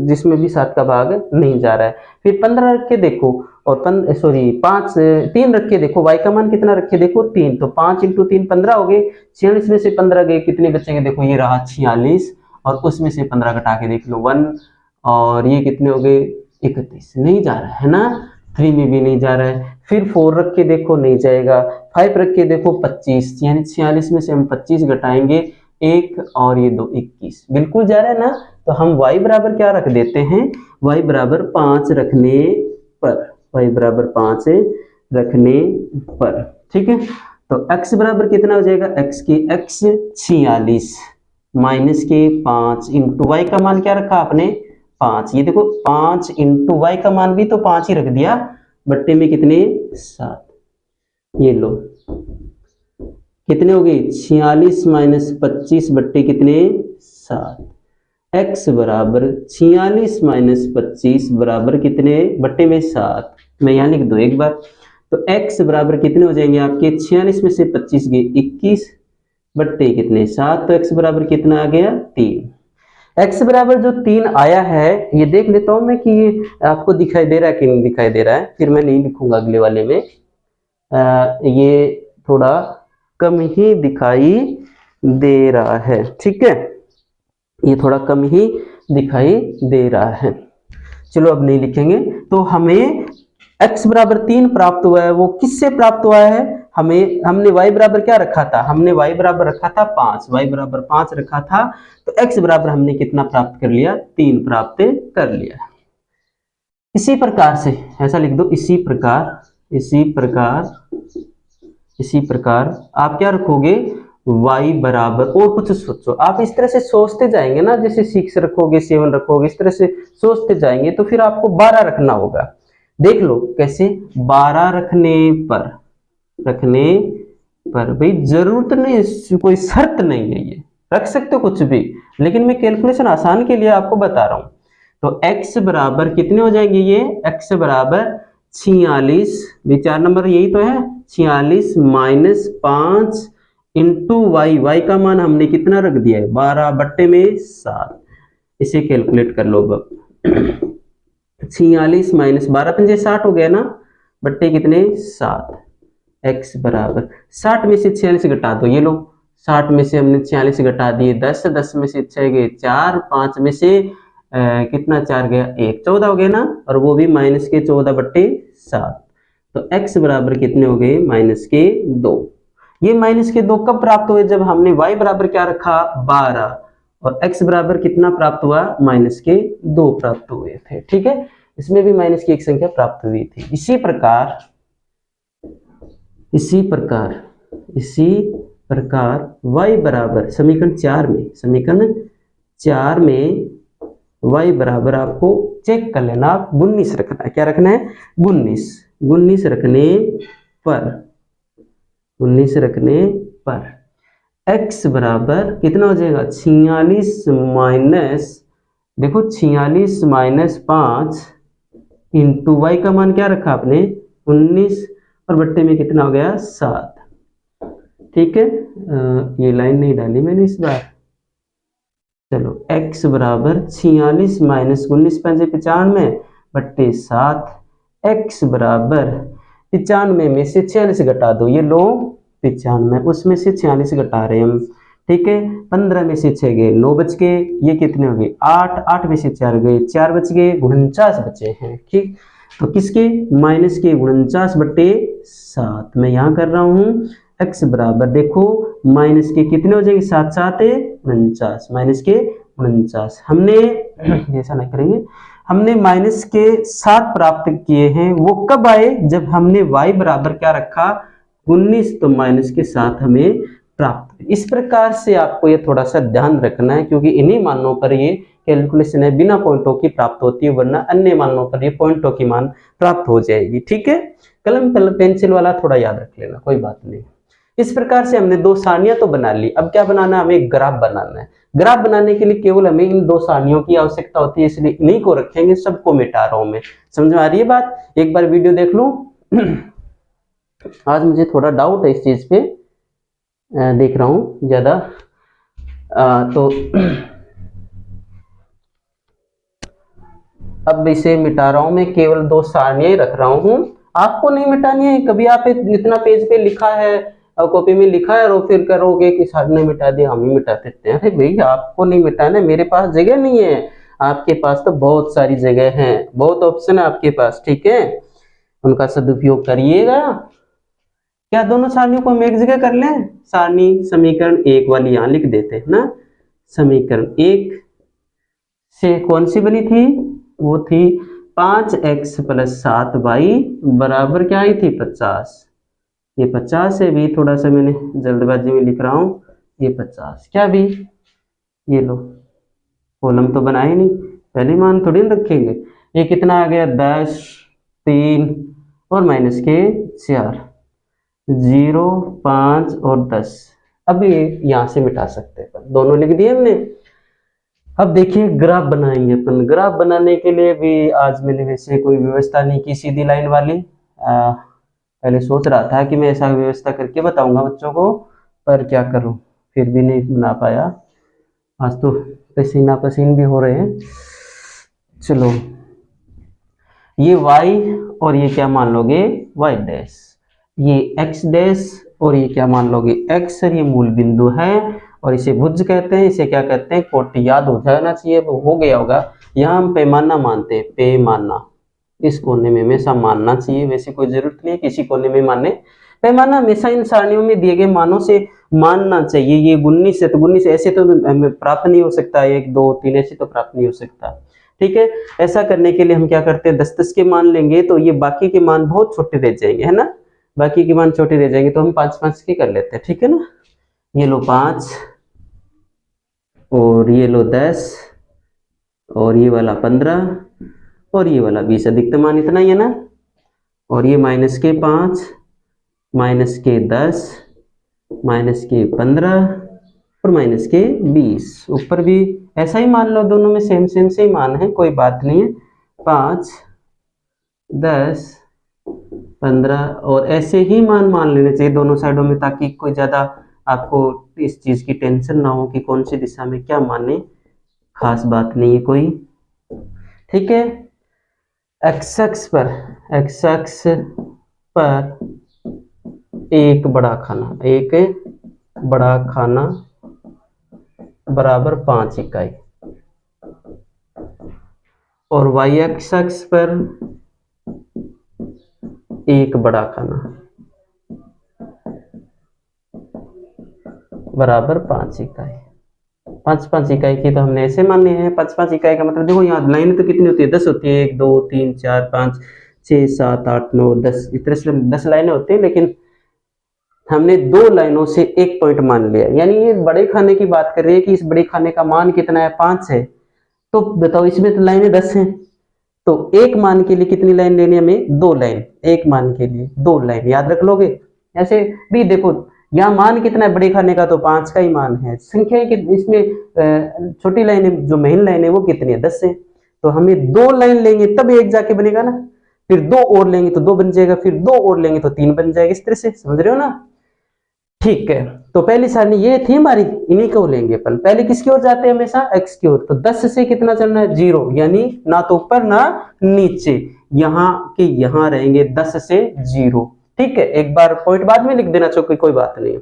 जिसमें भी 7 का भाग नहीं जा रहा है। फिर 15 रख के देखो और 3 रख के देखो, y का मान कितना रखे देखो 3, तो 5 × 3 15 हो गए, 46 में से 15 गए कितने बचेंगे देखो ये रहा 46, और उसमें से 15 घटा के देख लो 1, और ये कितने हो गए 31, नहीं जा रहा है ना, 3 में भी नहीं जा रहा है। फिर 4 रख के देखो नहीं जाएगा, 5 रख के देखो 25, यानी 46 में से हम 25 घटाएंगे 1 और ये 2 21, बिल्कुल जा रहा है ना। तो हम y बराबर क्या रख देते हैं, y बराबर 5 रखने पर, y बराबर 5 रखने पर, ठीक है। तो x बराबर कितना हो जाएगा, x की x 46 माइनस के 5 इंटू y का मान क्या रखा आपने 5, ये देखो 5 इंटू y का मान भी तो 5 ही रख दिया, बट्टे में कितने 7, ये लो कितने हो गए 46 माइनस 25 बट्टे कितने 7, x बराबर 46 माइनस 25 बराबर कितने बट्टे में 7, मैं यहाँ लिख दो एक बार, तो x बराबर कितने हो जाएंगे आपके 46 में से 25 गए 21 बट्टे कितने 7, तो x बराबर कितना आ गया 3। x बराबर जो 3 आया है, ये देख लेता हूं मैं कि ये आपको दिखाई दे रहा है कि नहीं दिखाई दे रहा है, फिर मैं नहीं लिखूंगा अगले वाले में, ये थोड़ा कम ही दिखाई दे रहा है, ठीक है, ये थोड़ा कम ही दिखाई दे रहा है, चलो अब नहीं लिखेंगे। तो हमें x बराबर 3 प्राप्त हुआ है, वो किससे प्राप्त हुआ है, हमने y बराबर क्या रखा था, हमने y बराबर रखा था 5, y बराबर 5 रखा था, तो x बराबर हमने कितना प्राप्त कर लिया 3 प्राप्त कर लिया। इसी प्रकार से ऐसा लिख दो, इसी प्रकार आप क्या रखोगे y बराबर, और कुछ सोचो, आप इस तरह से सोचते जाएंगे ना, जैसे 6 रखोगे 7 रखोगे, इस तरह से सोचते जाएंगे तो फिर आपको 12 रखना होगा। देख लो कैसे, 12 रखने पर भाई जरूरत नहीं, कोई शर्त नहीं है, ये रख सकते हो कुछ भी, लेकिन मैं कैलकुलेशन आसान के लिए आपको बता रहा हूं। तो x बराबर कितने हो जाएंगे, ये x बराबर 46, 4 नंबर यही तो है 46 माइनस 5 इंटू y का मान हमने कितना रख दिया है 12 बट्टे में 7, इसे कैलकुलेट कर लो। 46 माइनस 12 पंजे 60 हो गया ना, बट्टे कितने 7, x बराबर 60 में से 46 घटा दो, ये लो 60 में से हमने 46 घटा दिए 10, 10 में से 6 गए 4, 5 में से कितना 4 गया 1, 14 हो गया ना, और वो भी माइनस के 14 बट्टे 7, तो x बराबर कितने हो गए माइनस के 2। ये माइनस के 2 कब प्राप्त हुए, जब हमने y बराबर क्या रखा 12 और x बराबर कितना प्राप्त हुआ माइनस के 2 प्राप्त हुए थे, ठीक है, इसमें भी माइनस की एक संख्या प्राप्त हुई थी। इसी प्रकार y बराबर समीकरण 4 में y बराबर आपको चेक कर लेना, आप 19 रखना है, क्या रखना है 19 रखने पर x बराबर कितना हो जाएगा 46 माइनस देखो 46 माइनस 5 इंटू वाई का मान क्या रखा आपने 19 और बट्टे में कितना हो गया 7। ठीक है, ये लाइन नहीं डाली मैंने इस बार। चलो x बराबर 46 माइनस 19 पंजे 95 बट्टे 7, x बराबर 95 में से 46 घटा दो, ये लो 95, उसमें से 46 घटा रहे हम। ठीक है, 15 में से 6 गए 9 बच गए, ये कितने हो गए 8, 8 में से 4 गए 4 बच गए, 49 बचे हैं। ठीक, तो किसके माइनस के 49 बट्टे 7 मैं यहाँ कर रहा हूँ। x बराबर देखो माइनस के कितने हो जाएंगे 7 7 49, माइनस के 49। हमने ऐसा नहीं करेंगे, हमने माइनस के 7 प्राप्त किए हैं, वो कब आए जब हमने y बराबर क्या रखा 19, तो माइनस के 7 हमें प्राप्त। इस प्रकार से आपको ये थोड़ा सा ध्यान रखना है, क्योंकि इन्हीं मानों पर ये कैलकुलेशन है बिना पॉइंटों की प्राप्त होती है, वरना अन्य मानों पर ये पॉइंटों की मान प्राप्त हो जाएगी। ठीक है, कलम पेंसिल वाला थोड़ा याद रख लेना, कोई बात नहीं। इस प्रकार से हमने दो सारणियां तो बना ली, अब क्या बनाना है, हमें एक ग्राफ बनाना है। ग्राफ बनाने के लिए केवल हमें इन दो सारणियों की आवश्यकता होती है, इसलिए इन्हीं को रखेंगे, सबको मिटा रहा हूं मैं। समझ में आ रही है बात? एक बार वीडियो देख लूं। आज मुझे थोड़ा डाउट है इस चीज पे, देख रहा हूं ज्यादा, तो अब इसे मिटा रहा हूं मैं, केवल दो सारणियां ही रख रहा हूं, आपको नहीं मिटानी है। कभी आप इतना पेज पे लिखा है और कॉपी में लिखा है और फिर करोगे कि सर ने मिटा दिया, हम ही मिटा देते हैं। अरे भाई आपको नहीं मिटाना, मेरे पास जगह नहीं है, आपके पास तो बहुत सारी जगह है, बहुत ऑप्शन है आपके पास। ठीक है, उनका सदुपयोग करिएगा। क्या दोनों सारणियों को हम एक जगह कर लें? सारणी समीकरण 1 वाली यहां लिख देते हैं ना। समीकरण 1 से कौन सी बनी थी? वो थी 5x + 7y बराबर क्या आई थी 50। ये 50 है भी, थोड़ा सा मैंने जल्दबाजी में लिख रहा हूं, ये 50 क्या भी, ये लो कॉलम तो बनाए नहीं, पहले मान थोड़ी ना रखेंगे। ये कितना आ गया 10, 3 और माइनस के 4, 0, 5 और 10। अब ये यहां से मिटा सकते हैं, दोनों लिख दिए हमने। अब देखिए ग्राफ बनाएंगे अपन। ग्राफ बनाने के लिए भी आज मैंने वैसे कोई व्यवस्था नहीं की सीधी लाइन वाली, पहले सोच रहा था कि मैं ऐसा व्यवस्था करके बताऊंगा बच्चों को, पर क्या करूं, फिर भी नहीं बना पाया। आज तो पसीना पसीन भी हो रहे हैं। चलो ये y और ये क्या मान लोगे y डैश, ये x डैश और ये क्या मान लोगे x, और ये मूल बिंदु है और इसे भुज कहते हैं। इसे क्या कहते हैं? कोटि। याद हो जाना चाहिए, हो गया होगा। यहाँ हम पैमाना मानते हैं, पैमाना इस कोने में हमेशा मानना चाहिए, वैसे कोई जरूरत नहीं है किसी कोने में माने। पैमाना हमेशा इन सारणियों में दिए गए मानों से मानना चाहिए। ये 19 है तो 19 ऐसे तो हमें प्राप्त नहीं हो सकता, 1 2 3 ऐसे तो प्राप्त नहीं हो सकता। ठीक है, ऐसा करने के लिए हम क्या करते हैं 10 के मान लेंगे, तो ये बाकी के मान बहुत छोटे रह जाएंगे, है ना, बाकी के मान छोटे रह जाएंगे, तो हम 5 के कर लेते हैं। ठीक है ना, ये लो 5 और ये लो 10 और ये वाला 15 और ये वाला 20, अधिकतम मान इतना ही है ना। और ये माइनस के 5, माइनस के 10, माइनस के 15 और माइनस के 20। ऊपर भी ऐसा ही मान लो, दोनों में सेम सेम से ही मान है, कोई बात नहीं है। 5, 10, 15 और ऐसे ही मान लेने चाहिए दोनों साइडों में, ताकि कोई ज्यादा आपको इस चीज की टेंशन ना हो कि कौन सी दिशा में क्या माने, खास बात नहीं है कोई। ठीक है, x अक्ष पर एक बड़ा खाना बराबर 5 इकाई, और y अक्ष पर एक बड़ा खाना बराबर 5 इकाई। 5 इकाई की तो हमने ऐसे माने हैं। 5 इकाई का मतलब देखो यहाँ लाइन तो कितनी होती है 10 होती है, 1 2 3 4 5 6 7 8 9 10, इस तरह से 10 लाइनें होती है, लेकिन हमने 2 लाइनों से एक पॉइंट मान लिया। यानी ये बड़े खाने की बात कर रही है कि इस बड़े खाने का मान कितना है 5 है, तो बताओ इसमें तो लाइनें 10 हैं, तो एक मान के लिए कितनी लाइन लेनी हमें 2 लाइन, एक मान के लिए 2 लाइन, याद रख लोगे। ऐसे भी देखो यहाँ मान कितना है बड़े खाने का, तो 5 का ही मान है। संख्या के इसमें छोटी लाइन है, जो मेन लाइन है वो कितनी है, 10 है। तो हमें 2 लाइन लेंगे तब 1 जाके बनेगा ना, फिर 2 और लेंगे तो 2 बन जाएगा, फिर 2 और लेंगे तो 3 बन जाएगा। इस तरह से समझ रहे हो ना। ठीक है, तो पहली सारणी ये थी हमारी, इन्हीं को लेंगे अपन। पहले किसकी ओर जाते हैं, हमेशा x की ओर। तो 10 से कितना चलना है, 0, यानी ना तो ऊपर ना नीचे, यहाँ के यहाँ रहेंगे 10 से 0। ठीक है, एक बार पॉइंट बाद में लिख देना चाहिए, कोई बात नहीं।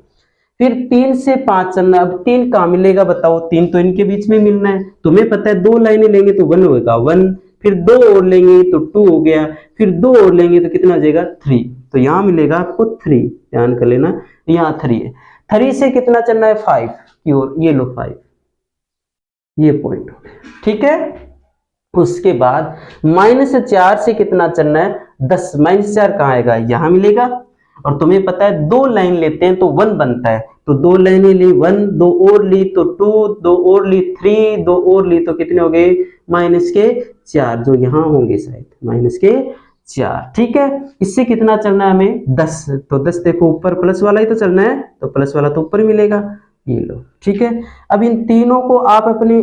फिर 3 से 5 चलना। अब 3 कहाँ मिलेगा बताओ, 3 तो इनके बीच में मिलना है। तुम्हें पता है 2 लाइनें लेंगे तो 1 होगा 1, फिर 2 और लेंगे तो 2 हो गया, फिर 2 और लेंगे तो कितना आ जाएगा 3। तो यहाँ मिलेगा आपको 3, ध्यान कर लेना, यहाँ 3 है। 3 से कितना चलना है 5 की ओर, ये लो 5, ये पॉइंट। ठीक है, उसके बाद -4 से कितना चलना है 10। -4 कहाँ आएगा, यहाँ मिलेगा। और तुम्हें पता है 2 लाइन लेते हैं तो 1 बनता है, तो 2 लाइनें ली 1, 2 और ली तो 2, 2 और ली 3, 2 और ली तो कितने हो गए -4, जो यहाँ होंगे शायद -4। ठीक है, इससे कितना चलना है हमें 10। तो 10 देखो ऊपर प्लस वाला ही तो चलना है, तो प्लस वाला तो ऊपर मिलेगा, ये लो। ठीक है, अब इन तीनों को आप अपने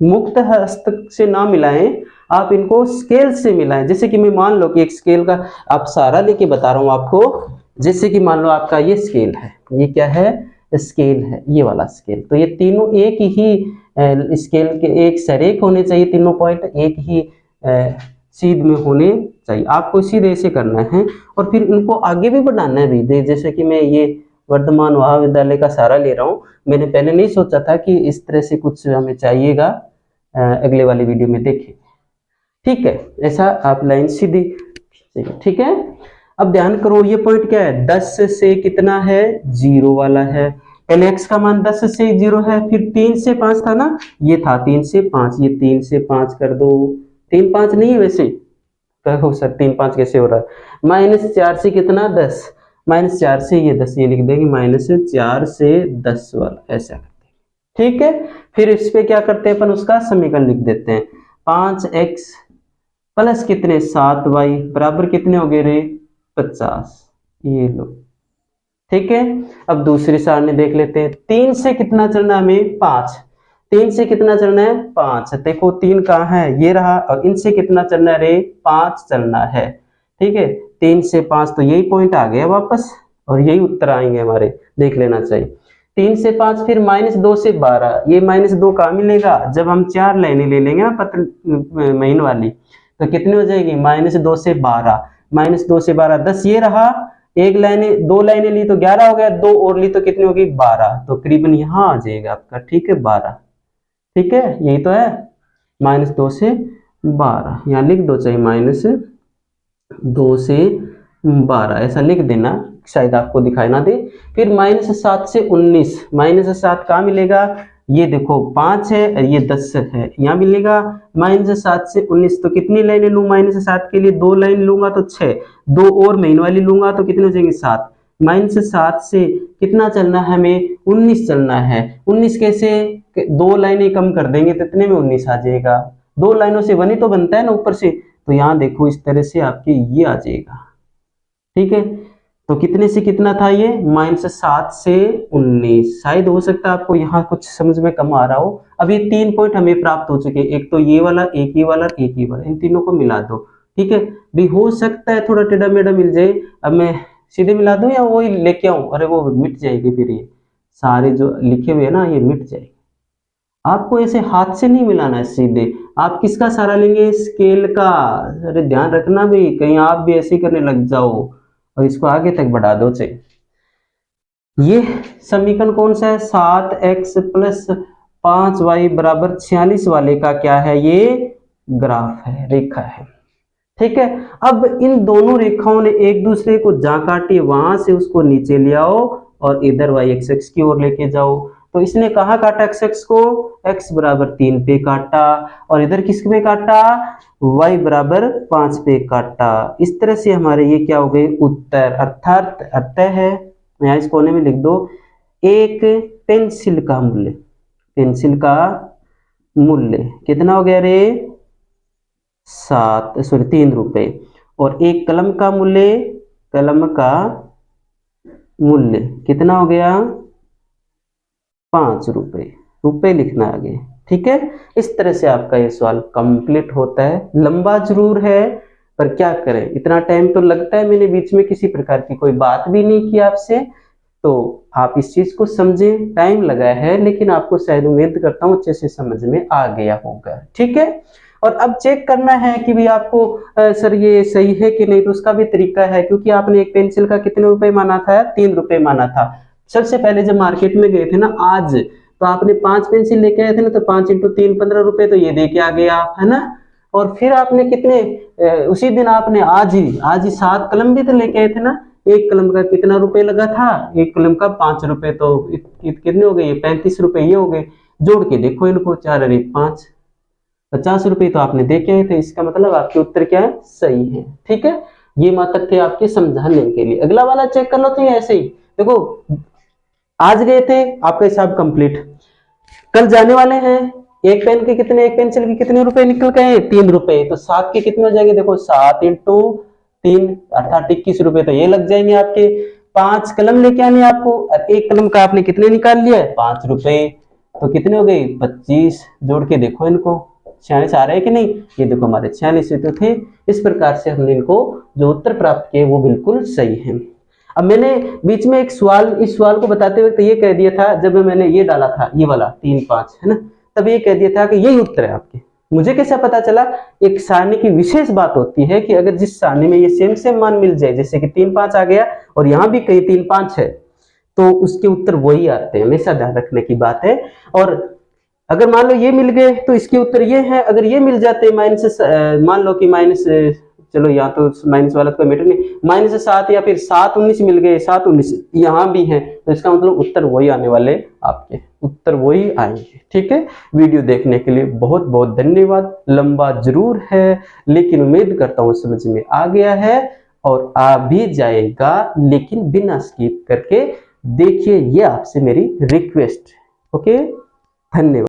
मुक्त हस्त से ना मिलाएं, आप इनको स्केल से मिलाएं। जैसे कि मैं मान लो कि एक स्केल का आप सहारा लेके बता रहा हूं आपको। जैसे कि मान लो आपका ये स्केल है, ये क्या है, स्केल है, ये वाला स्केल। तो ये तीनों एक ही स्केल के एक सरेख होने चाहिए, तीनों पॉइंट एक ही सीध में होने चाहिए। आपको सीधे ऐसे करना है और फिर इनको आगे भी बढ़ाना है भी। जैसे कि मैं ये वर्धमान महाविद्यालय का सहारा ले रहा हूँ, मैंने पहले नहीं सोचा था कि इस तरह से कुछ हमें चाहिएगा, अगले वाली वीडियो में देखें। ठीक है, ऐसा आप लाइन सीधी। ठीक है, अब ध्यान करो, ये पॉइंट क्या है, 10 से कितना है 0 वाला है। पहले x का मान 10 से 0 है, फिर 3 से 5 था ना, ये था 3 से 5, ये 3 से 5 कर दो। 3 5 नहीं है वैसे, कहो सर 3 5 कैसे हो रहा है। -4 से कितना 10, -4 से ये 10, ये लिख देंगे -4 से 10 वाला, ऐसा करते हैं। ठीक है, फिर इस पे क्या करते हैं अपन, उसका समीकरण लिख देते हैं। 5x प्लस कितने 7y बराबर कितने हो गए रे 50, ये लो। ठीक है, अब दूसरी सारणी देख लेते हैं। 3 से कितना चलना है हमें 5, 3 से कितना चलना है 5। देखो 3 कहाँ है, ये रहा, और इनसे कितना चलना है रे 5 चलना है। ठीक है, 3 से 5 तो यही पॉइंट आ गया वापस, और यही उत्तर आएंगे हमारे, देख लेना चाहिए। 3 से 5, फिर -2 से 12, ये -2 कहाँ मिलेगा, जब हम 4 लाइनें ले लेंगे ना पतली महीन वाली, तो कितनी हो जाएगी -2 से 12, -2 से 12 10, ये रहा। एक लाइनें 2 लाइनें ली तो 11 हो गया, 2 और ली तो कितनी होगी 12, तो करीबन यहाँ आ जाएगा आपका। ठीक है 12, ठीक है, यही तो है -2 से 12, यहाँ लिख दो, चाहे -2 से 12 ऐसा लिख देना, शायद आपको दिखाई ना दे। फिर -7 से 19, -7 कहाँ मिलेगा, ये देखो 5 है, ये 10 है, यहाँ मिलेगा। -7 से 19, तो कितनी लाइनें लूँ -7 के लिए, 2 लाइन लूंगा तो 6, 2 और महीन वाली लूंगा तो कितने हो जाएंगे 7। -7 से कितना चलना है हमें 19 चलना है। 19 कैसे, 2 लाइनें कम कर देंगे तो इतने में 19 आ जाएगा। 2 लाइनों से 1 ही तो बनता है ना ऊपर से, तो यहाँ देखो इस तरह से आपके ये आ जाएगा। ठीक है, तो कितने से कितना था ये -7 से 19। शायद हो सकता है आपको यहाँ कुछ समझ में कम आ रहा हो। अब ये 3 पॉइंट हमें प्राप्त हो चुके हैं, एक तो ये वाला, एक ये वाला, एक ये वाला, इन तीनों को मिला दो। ठीक है, भी हो सकता है थोड़ा टेढ़ा मेढ़ा मिल जाए, अब मैं सीधे मिला दूं या वही लेके आऊं, अरे वो मिट जाएगी, फिर ये सारे जो लिखे हुए है ना ये मिट जाएगी। आपको ऐसे हाथ से नहीं मिलाना है, सीधे आप किसका सहारा लेंगे, स्केल का। अरे ध्यान रखना भी, कहीं आप भी ऐसे करने लग जाओ और इसको आगे तक बढ़ा दो। चाहिए ये समीकरण कौन सा है, 7x प्लस 5y बराबर 46 वाले का क्या है, ये ग्राफ है, रेखा है। ठीक है, अब इन दोनों रेखाओं ने एक दूसरे को जहां काटी वहां से उसको नीचे ले आओ और इधर y एक्स की ओर लेके जाओ। तो इसने कहाँ काटा x को, x बराबर 3 पे काटा, और इधर किस पे काटा, y बराबर 5 पे काटा। इस तरह से हमारे ये क्या हो गए उत्तर, अर्थात अर्थ है, यहाँ इस कोने में लिख दो, एक पेंसिल का मूल्य, पेंसिल का मूल्य कितना हो गया रे 3 रुपए, और एक कलम का मूल्य, कलम का मूल्य कितना हो गया, 5 रुपए, रुपए लिखना आगे। ठीक है, इस तरह से आपका ये सवाल कंप्लीट होता है। लंबा जरूर है पर क्या करें, इतना टाइम तो लगता है। मैंने बीच में किसी प्रकार की कोई बात भी नहीं की आपसे, तो आप इस चीज को समझें। टाइम लगा है लेकिन आपको शायद, उम्मीद करता हूँ अच्छे से समझ में आ गया होगा। ठीक है, और अब चेक करना है कि भाई आपको सर ये सही है कि नहीं, तो उसका भी तरीका है। क्योंकि आपने एक पेंसिल का कितने रुपए माना था, 3 रुपए माना था। सबसे पहले जब मार्केट में गए थे ना आज, तो आपने 5 पेंसिल लेके आए थे ना, तो 5 × 3 15 रुपए, तो ये दे के आ गए आप, है ना। और फिर आपने कितने, उसी दिन आपने आज ही 7 कलम भी तो लेके आए थे ना। एक कलम का कितना रुपए लगा था, एक कलम का 5 रुपए, तो कितने हो गए, 35 रुपए ये हो गए। जोड़ के देखो इनको, 4 और 1 5, 50 रुपए तो आपने दे के आए थे। इसका मतलब आपके उत्तर क्या है, सही है। ठीक है, ये मात्र थे आपके समझाने के लिए। अगला वाला चेक कर लो, तो ऐसे ही देखो, आज गए थे, आपका हिसाब कंप्लीट। कल जाने वाले हैं, एक पेन के कितने, एक पेंसिल के कितने रुपए निकल गए, 3 रुपए। तो 7 के कितने हो जाएंगे, देखो 7 × 3 अर्थात 21 रुपए, तो ये लग जाएंगे आपके। 5 कलम लेके आने आपको, और एक कलम का आपने कितने निकाल लिया है, 5 रुपए, तो कितने हो गए, 25। जोड़ के देखो इनको, 46 आ रहे हैं कि नहीं, ये देखो हमारे 46 तो थे। इस प्रकार से हमने इनको जो उत्तर प्राप्त किए वो बिल्कुल सही है। अब मैंने बीच में एक सवाल, इस सवाल को बताते हुए तो ये कह दिया था, जब मैंने ये डाला था, ये वाला 3 5 है ना, तब ये कह दिया था कि यही उत्तर है आपके। मुझे कैसे पता चला, एक सारणी की विशेष बात होती है कि अगर जिस सारणी में ये सेम मान मिल जाए, जैसे कि 3 5 आ गया और यहाँ भी कहीं 3 5 है, तो उसके उत्तर वही आते हैं, हमेशा ध्यान रखने की बात है। और अगर मान लो ये मिल गए तो इसके उत्तर ये है। अगर ये मिल जाते माइनस, मान लो कि माइनस, चलो यहाँ तो माइनस वाला तो कोई मैटर नहीं, -7 या फिर 7 19 मिल गए, 7 19 यहाँ भी है, तो इसका मतलब उत्तर वही आने वाले, आपके उत्तर वही आएंगे। ठीक है, वीडियो देखने के लिए बहुत बहुत धन्यवाद। लंबा जरूर है लेकिन उम्मीद करता हूँ समझ में आ गया है, और आ भी जाएगा, लेकिन बिना स्किप करके देखिए, ये आपसे मेरी रिक्वेस्ट। ओके, धन्यवाद।